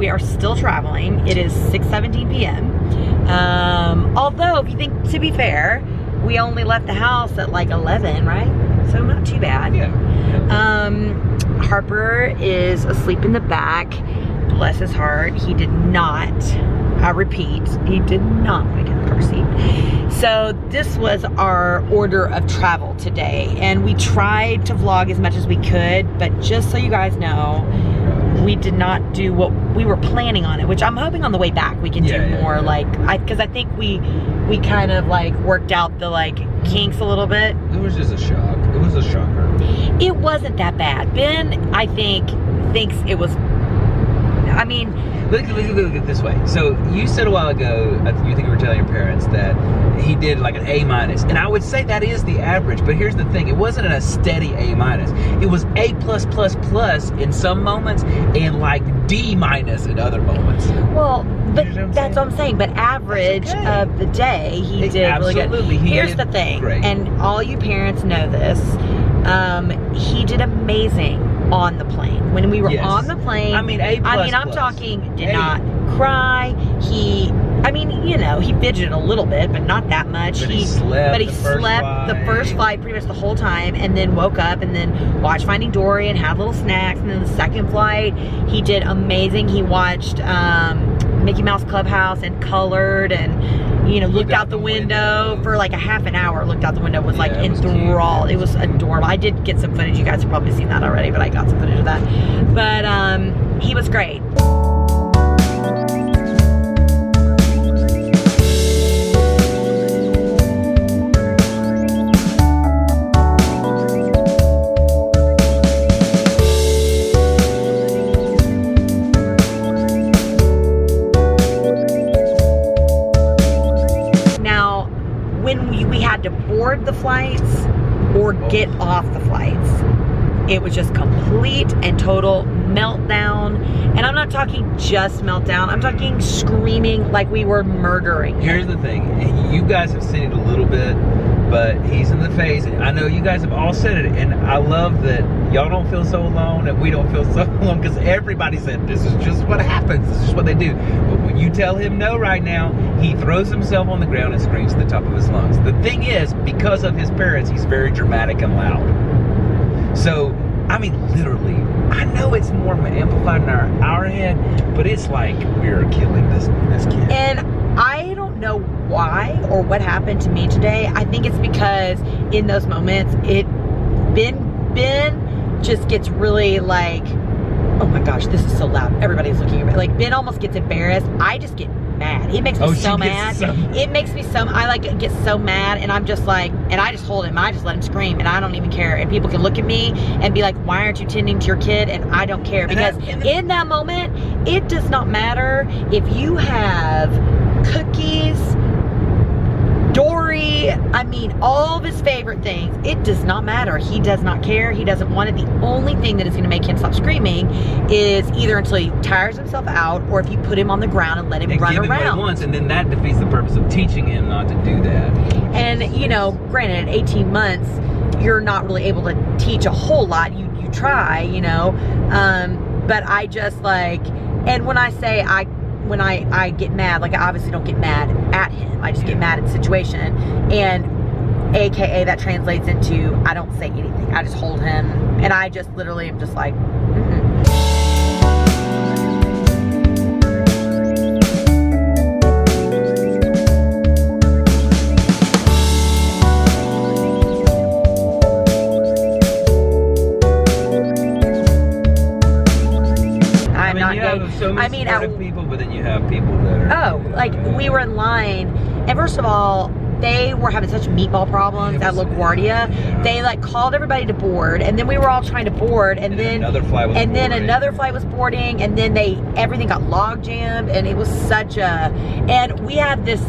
we are still traveling. It is 6:17 p.m. Although, if you think, to be fair, we only left the house at like 11, right? So not too bad. Yeah. Harper is asleep in the back. Bless his heart. He did not, I repeat, he did not want to get in the car seat. So this was our order of travel today. And we tried to vlog as much as we could, but just so you guys know, we did not do what we were planning on it, which I'm hoping on the way back we can do more. Like, because I think we kind of like worked out the like kinks a little bit. It was just a shock. It was a shocker. It wasn't that bad. Ben, I think, thinks it was, I mean, Look at it this way. So you said a while ago, you think you were telling your parents that he did like an A-, and I would say that is the average. But here's the thing: it wasn't a steady A-. It was A+++ in some moments, and like D- in other moments. Well, but that's what I'm saying. But average of the day, he did really good. Here's the thing, great. And all you parents know this: he did amazing on the plane. When we were on the plane, I mean, A++. I mean, I'm talking, did not cry. He fidgeted a little bit, but not that much. But he slept the first flight pretty much the whole time, and then woke up and then watched Finding Dory and had little snacks. And then the second flight, he did amazing. He watched Mickey Mouse Clubhouse and colored and, you know, looked out the window for like a half an hour. Looked out the window, was like enthralled. It was adorable. I did get some footage. You guys have probably seen that already, but I got some footage of that. But he was great. To board the flights or get off the flights, it was just complete and total meltdown. And I'm not talking just meltdown, I'm talking screaming like we were murdering him. Here's the thing, you guys have seen it a little bit, but he's in the phase, and I know you guys have all said it, and I love that y'all don't feel so alone and we don't feel so alone, because everybody said this is just what happens, this is just what they do. But when you tell him no right now, he throws himself on the ground and screams at the top of his lungs. The thing is, because of his parents, he's very dramatic and loud. So, I mean, literally, I know it's more amplified in our head, but it's like we're killing this kid. And I don't know why or what happened to me today. I think it's because in those moments, Ben just gets really like, oh my gosh, this is so loud. Everybody's looking at me. Like, Ben almost gets embarrassed. I just get mad. It makes me so mad. It makes me so, I like get so mad, and I'm just like, and I just hold him. I just let him scream, and I don't even care. And people can look at me and be like, why aren't you tending to your kid? And I don't care, because in that moment, it does not matter if you have cookies, Dory, I mean, all of his favorite things. It does not matter. He does not care. He doesn't want it. The only thing that is going to make him stop screaming is either until he tires himself out, or if you put him on the ground and let him run around. Once, and then that defeats the purpose of teaching him not to do that. And, you know, granted, at 18 months, you're not really able to teach a whole lot. You try, you know, but I just like, and when I say when I get mad, like I obviously don't get mad at him. I just get mad at the situation, and AKA that translates into I don't say anything. I just hold him, and I just literally am just like, I mean, people, but then you have people that are... like we were in line, and first of all, they were having such meatball problems at LaGuardia. Yeah. They like called everybody to board, and then we were all trying to board, and then another flight was boarding, and then everything got log jammed, and it was such a, and we have this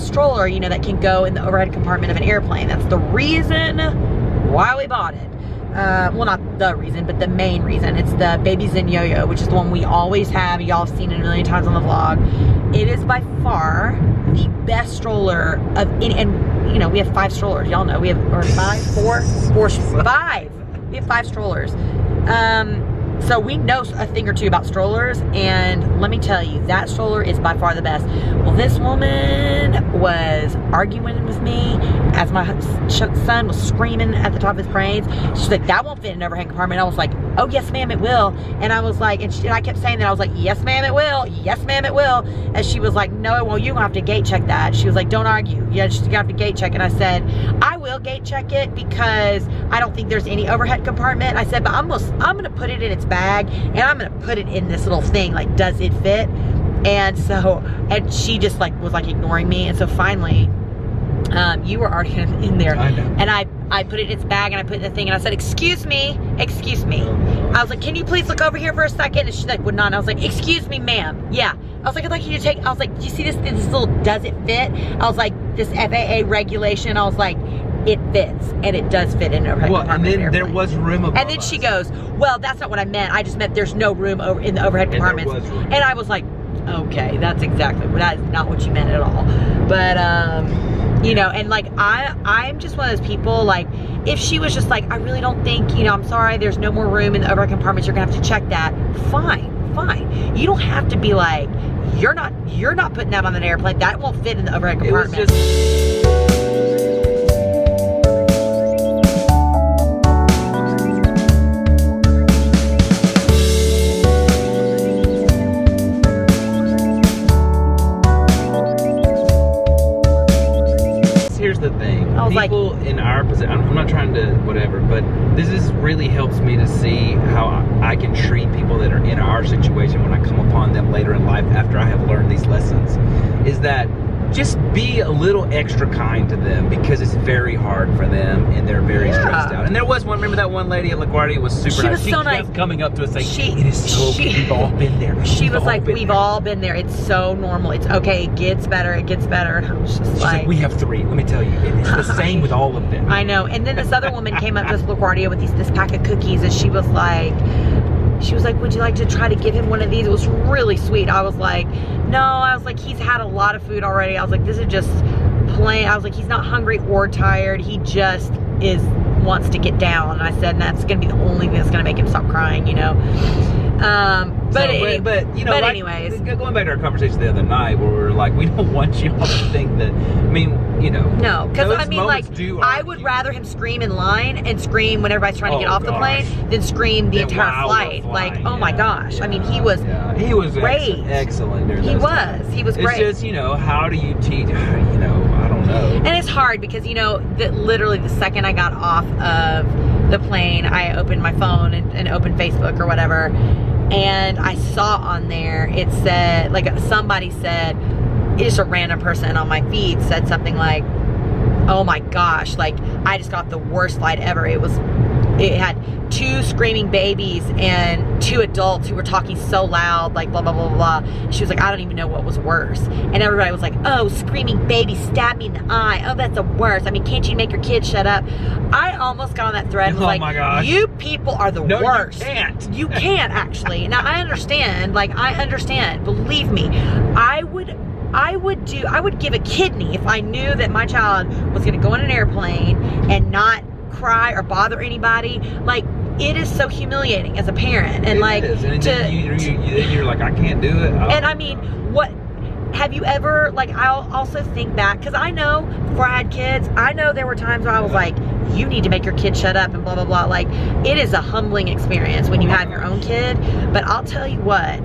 stroller, you know, that can go in the overhead compartment of an airplane. That's the reason why we bought it. Well, not the reason, but the main reason. It's the Baby Zen Yo-Yo, which is the one we always have. Y'all have seen it a million times on the vlog. It is by far the best stroller of any, and you know, we have 5 strollers. Y'all know we have, or 5, 4, 5. We have 5 strollers. So we know a thing or two about strollers, and let me tell you, that stroller is by far the best. Well, this woman was arguing with me as my son was screaming at the top of his brains. She's like, that won't fit in an overhead compartment. I was like, oh, yes, ma'am, it will. And I was like, and I kept saying that. I was like, yes, ma'am, it will. Yes, ma'am, it will. And she was like, no, well, you're gonna have to gate check that. She was like, don't argue. Yeah, you're gonna have to gate check. And I said, I will gate check it because I don't think there's any overhead compartment. I said, but I'm gonna put it in its bag and I'm gonna put it in this little thing. Like, does it fit? And so, and she just like was like ignoring me. And so finally, you were already in there. I know. And I put it in its bag and I put it in the thing and I said, excuse me. I was like, can you please look over here for a second? And she's like, would not. And I was like, excuse me, ma'am. Yeah. I was like, I'd like you to take, I was like, do you see this little, does it fit? I was like, this FAA regulation. I was like, it fits, and it does fit in an overhead compartment. And then there was room above And then she goes, well, that's not what I meant. I just meant there's no room over in the overhead compartments. There was room. And I was like, okay, that is not what you meant at all. But you know, and like I'm just one of those people, like, if she was just like, I really don't think, you know, I'm sorry, there's no more room in the overhead compartments, you're gonna have to check that. Fine. You don't have to be like, you're not putting that on an airplane. That won't fit in the overhead compartment. Here's the thing. People like, in our position, I'm not trying to whatever, but this really helps me to see how I can treat people that are in our situation when I come upon them later in life after I have learned these lessons, is that just be a little extra kind to them, because it's very hard for them and they're very stressed out. And there was one, remember that one lady at LaGuardia was super nice. She kept coming up to us saying, it is so good, we've all been there. She was like, we've all been there. It's so normal. It's okay. It gets better. It gets better. And I was just She's like, we have 3. Let me tell you, it's the same with all of them. I know. And then this other woman came up to us at LaGuardia with this pack of cookies, and she was like, would you like to try to give him one of these? It was really sweet. I was like, no. I was like, he's had a lot of food already. I was like, this is just plain. I was like, he's not hungry or tired. He just wants to get down. And I said, and that's going to be the only thing that's going to make him stop crying, you know. But you know, anyways, going back to our conversation the other night where we were like, we don't want you all to think that, I mean, you know. No, because I mean, like, I would rather him scream in line and scream when everybody's trying to get off the plane than scream the entire flight. Like, oh my gosh. I mean, he was great. Excellent during He was great. It's just, you know, how do you teach, you know, I don't know. And it's hard because, you know, literally the second I got off of the plane, I opened my phone and opened Facebook or whatever. And I saw on there, it said, like, somebody said, it's a random person on my feed said something like, oh my gosh, like, I just got the worst flight ever. It had 2 screaming babies and 2 adults who were talking so loud, like blah, blah, blah, blah. She was like, I don't even know what was worse. And everybody was like, oh, screaming baby stabbed me in the eye. Oh, that's the worst. I mean, can't you make your kids shut up? I almost got on that thread and was like, my gosh, you people are the worst. You can't. You can't, actually. Now, I understand, believe me. I would give a kidney if I knew that my child was going to go on an airplane and not cry or bother anybody. Like, it is so humiliating as a parent, and like, and you're like, I can't do it. And I mean, what have you ever, like, I'll also think back, because I know before I had kids, I know there were times where I was like, you need to make your kid shut up and blah blah blah. Like, it is a humbling experience when you have your own kid. But I'll tell you what,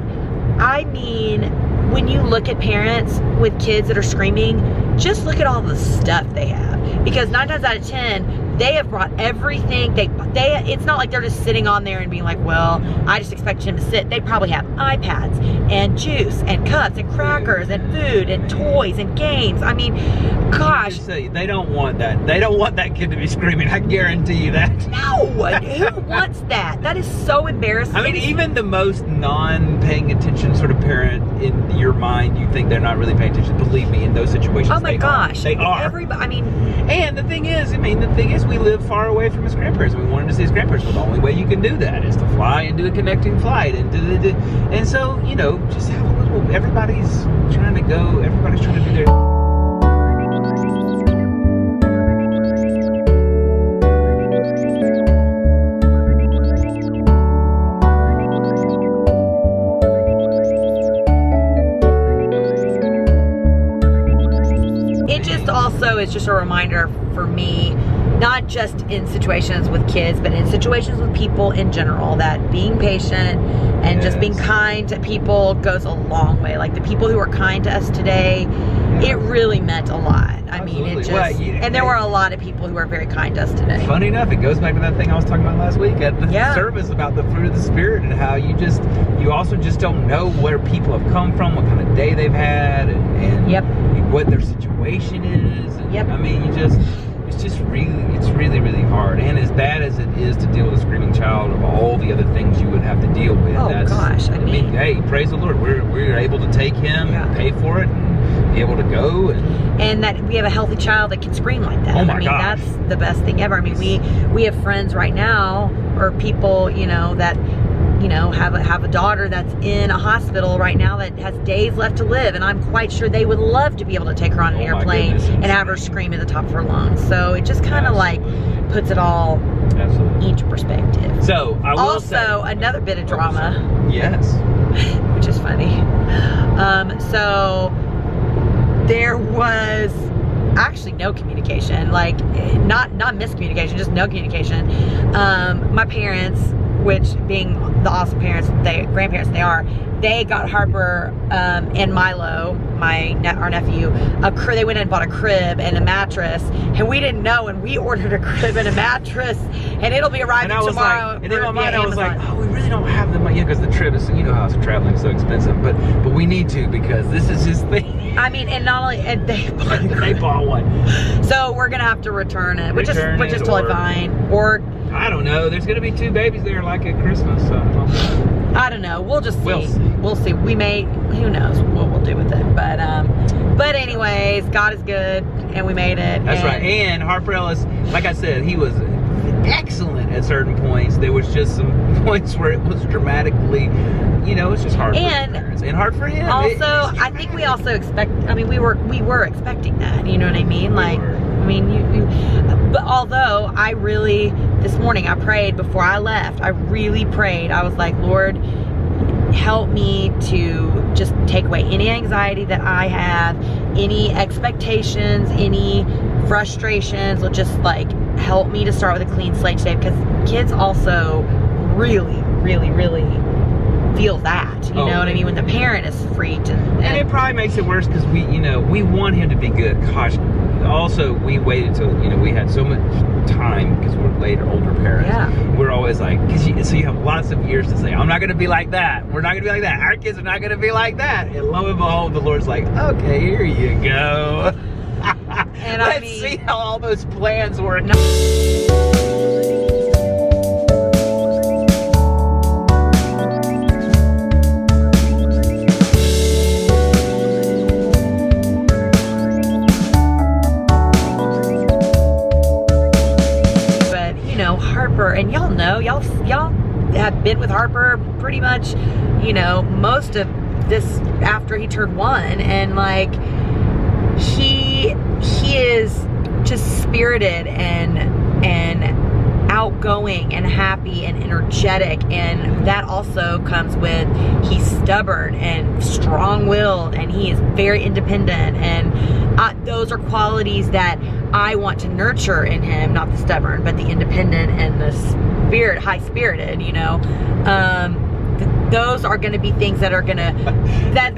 I mean, when you look at parents with kids that are screaming, just look at all the stuff they have, because 9 times out of 10 they have brought everything. It's not like they're just sitting on there and being like, well, I just expected him to sit. They probably have iPads and juice and cups and crackers and food and toys and games. I mean, gosh. They don't want that. They don't want that kid to be screaming. I guarantee you that. No, who wants that? That is so embarrassing. I mean, even the most non-paying attention sort of parent in your mind, you think they're not really paying attention. Believe me, in those situations, oh my gosh, they are. Everybody, I mean, and the thing is, we live far away from his grandparents. We wanted to see his grandparents. Well, the only way you can do that is to fly and do a connecting flight, and so, you know, just have a little. Everybody's trying to do their. also is just a reminder for me, not just in situations with kids, but in situations with people in general, that being patient and just being kind to people goes a long way. Like the people who are kind to us today, it really meant a lot. I mean, it just, and there were a lot of people who are very kind to us today. Funny enough, it goes back to that thing I was talking about last week at the service about the fruit of the Spirit, and how you also just don't know where people have come from, what kind of day they've had, and what their situation is. And, I mean, it's really, really hard. And as bad as it is to deal with a screaming child, of all the other things you would have to deal with, I mean, hey, praise the Lord, we're able to take him and pay for it and be able to go, and that we have a healthy child that can scream like that. Oh my gosh. That's the best thing ever. I mean, we have friends right now, or people, that have a daughter that's in a hospital right now that has days left to live, and I'm quite sure they would love to be able to take her on an airplane and have her scream at the top of her lungs. So it just kind of like puts it all into perspective. So I will also say, another bit of drama. Yes. Which is funny. So there was actually no communication, like not miscommunication, just no communication. My parents, which being the awesome grandparents they are, they got Harper and Milo, our nephew, they went and bought a crib and a mattress, and we didn't know, and we ordered a crib and a mattress, and it'll be arriving tomorrow. And in my mind, I was like, oh, we really don't have the money, because the trip is, how traveling is so expensive, but we need to, because this is his thing. I mean, and not only, and they bought one. So we're gonna have to return it, which is totally fine. Or I don't know. There's gonna be 2 babies there, like at Christmas. So I don't know. We'll just see. We'll see. We may. Who knows what we'll do with it? But anyways, God is good, and we made it. That's right. And Harper Ellis, like I said, he was excellent at certain points. There was just some points where it was dramatically, it's just hard for parents and hard for him. Also, I think we also expect. I mean, we were expecting that. You know what I mean? But although I really, this morning I prayed before I left. I really prayed. I was like, Lord, help me to just take away any anxiety that I have, any expectations, any frustrations, or just like help me to start with a clean slate today, because kids also really, really, really feel that, you know what I mean, when the parent is freaked, and it probably makes it worse, because we want him to be good. Gosh, also we waited till we had so much time, because we're older parents. We're always like, so you have lots of years to say, I'm not going to be like that, we're not going to be like that, our kids are not going to be like that, and lo and behold, the Lord's like, okay, here you go. And let's see how all those plans work. Harper, and y'all know, y'all have been with Harper pretty much, most of this after he turned 1, and like he is just spirited and outgoing and happy and energetic, and that also comes with, he's stubborn and strong-willed, and he is very independent, and those are qualities that I want to nurture in him, not the stubborn, but the independent and the high-spirited, those are going to be things that are going to,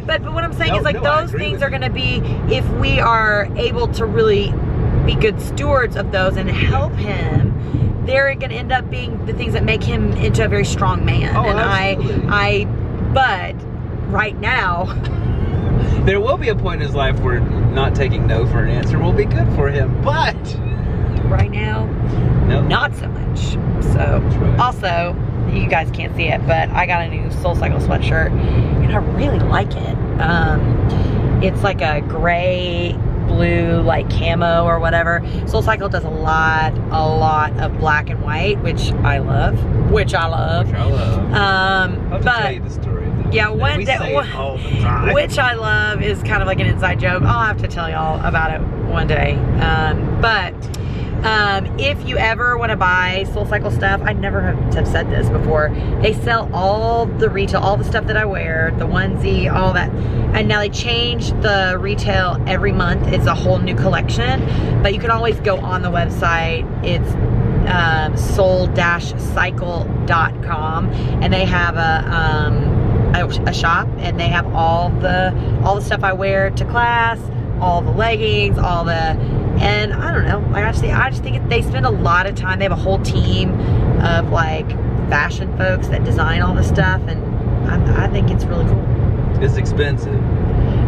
but what I'm saying is, like, those things are going to be, if we are able to really be good stewards of those and help him, they're going to end up being the things that make him into a very strong man. But right now, there will be a point in his life where not taking no for an answer will be good for him, but right now, not so much. So, also, you guys can't see it, but I got a new SoulCycle sweatshirt, and I really like it. It's like a gray, blue, like camo or whatever. SoulCycle does a lot of black and white, which I love. I'll just tell you the story. Yeah, one day, all the time. Which I love, is kind of like an inside joke. I'll have to tell y'all about it one day. But If you ever want to buy SoulCycle stuff, I never have said this before. They sell all the retail, all the stuff that I wear, the onesie, all that. And now they change the retail every month. It's a whole new collection. But you can always go on the website. It's soul-cycle.com, and they have a shop, and they have all the stuff I wear to class, all the leggings, all the, and I don't know, like I just think they spend a lot of time. They have a whole team of like fashion folks that design all this stuff, and I think it's really cool. It's expensive,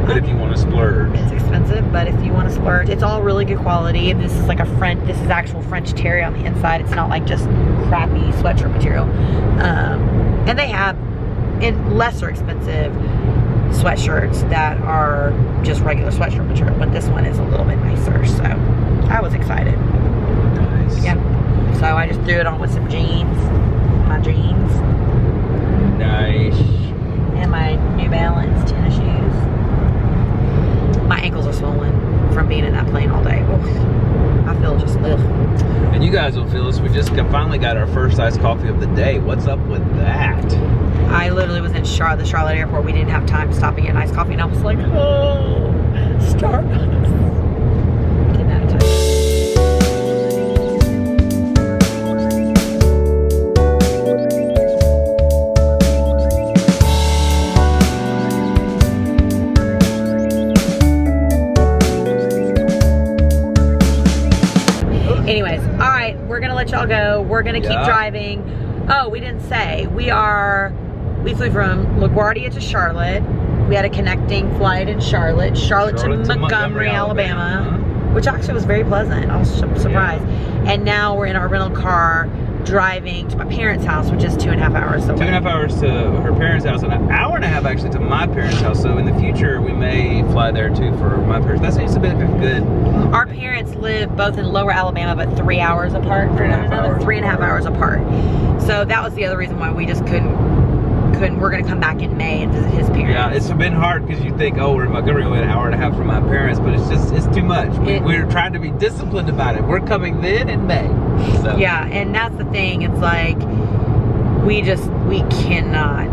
but if you want to splurge. It's expensive, but if you want to splurge, it's all really good quality. And this is like this is actual French terry on the inside. It's not like just crappy sweatshirt material. And they have in lesser expensive sweatshirts that are just regular sweatshirt material, but this one is a little bit nicer. So I was excited. Nice. Yeah. So I just threw it on with some jeans, my jeans. Nice. And my New Balance tennis shoes. My ankles are swollen from being in that plane all day. Oof. I feel just ugh. And you guys will feel this. We just finally got our first iced coffee of the day. What's up with that? I literally was in the Charlotte airport. We didn't have time to stop and get an iced coffee, and I was like, oh, Starbucks. Didn't have time. Anyways, all right, we're gonna let y'all go. We're gonna keep driving. Oh, we didn't say. We flew from LaGuardia to Charlotte. We had a connecting flight in Charlotte to Montgomery, Alabama, which actually was very pleasant. I was surprised. Yeah. And now we're in our rental car driving to my parents' house, which is 2.5 hours away. 2.5 hours to her parents' house, and an hour and a half actually to my parents' house. So in the future, we may fly there too for my parents. That seems to be like a good. Our parents live both in Lower Alabama, but 3 hours apart from one another. 3.5 hours apart. So that was the other reason why we just couldn't. We're gonna come back in May and visit his parents. Yeah, it's been hard because you think, oh, we're in Montgomery, only an hour and a half from my parents, but it's too much. We're trying to be disciplined about it. We're coming then in May. So. Yeah, and that's the thing. It's like we cannot.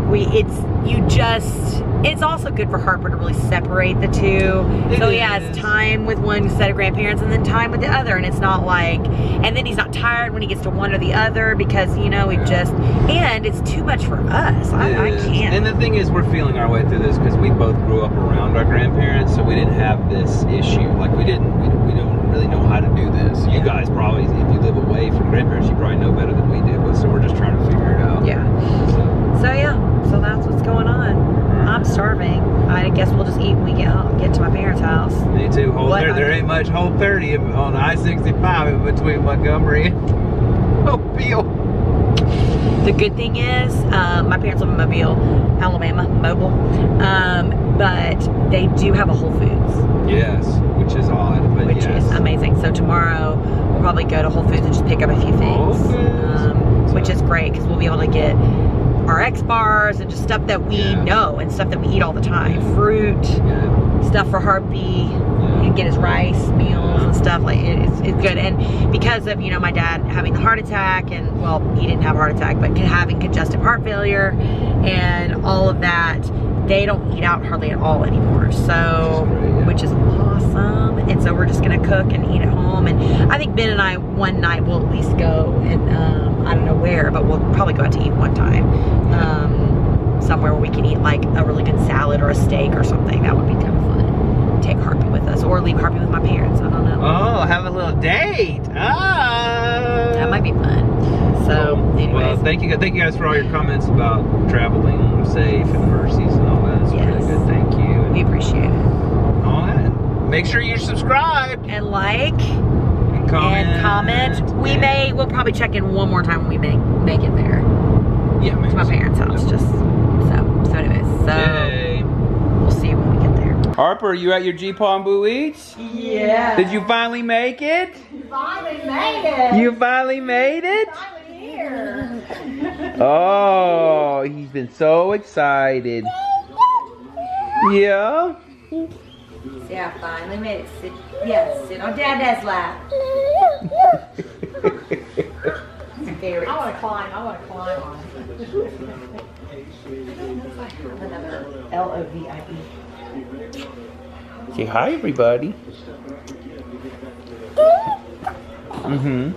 It's also good for Harper to really separate the two. So he has time with one set of grandparents and then time with the other, and it's not like, and then he's not tired when he gets to one or the other because, you know, and it's too much for us. I can't. And the thing is, we're feeling our way through this because we both grew up around our grandparents, so we didn't have this issue. Like we don't really know how to do this. You guys probably, if you live away from grandparents, you probably know better than we do, so we're just trying to figure it out. Yeah. So that's what's going on. I'm starving. I guess we'll just eat when we get to my parents' house. Me too. There ain't much Whole 30 on I-65 in between Montgomery and Mobile. The good thing is, my parents live in Mobile, Alabama, but they do have a Whole Foods. Yes, which is odd, but which is amazing. So tomorrow we'll probably go to Whole Foods and just pick up a few things, which is great because we'll be able to get our X bars and just stuff that we know and stuff that we eat all the time. Fruit, stuff for Harpy, and get his rice meals and stuff. Like it's good. And because of, you know, my dad having the heart attack, and well, he didn't have a heart attack, but having congestive heart failure and all of that, they don't eat out hardly at all anymore. So, which is awesome. And so we're just gonna cook and eat at home. And I think Ben and I one night will at least go and I don't know where, but we'll probably go out to eat one time. Somewhere where we can eat like a really good salad or a steak or something. That would be kind of fun. Take Harpy with us, or leave Harpy with my parents. I don't know. Oh, have a little date. That might be fun. So, anyways. Well, thank you guys for all your comments about traveling safe and mercies and all that. It's really good. Thank you. We appreciate it. All that. Make sure you're subscribed and like and comment. We'll probably check in one more time when we make it there. Yeah, to my parents' house. Just so anyways. Yay. We'll see when we get there. Harper, you at your G-Paw and Boo Eats? Yeah. Did you finally make it? Finally made it. You finally made it? Finally here. Oh, he's been so excited. Yeah. See, I finally made it. Sit on Dada's lap. Scary. I want to climb on it. Another L-O-V-I-E. Say hi, everybody. Mm-hmm.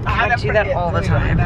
I do that all the time.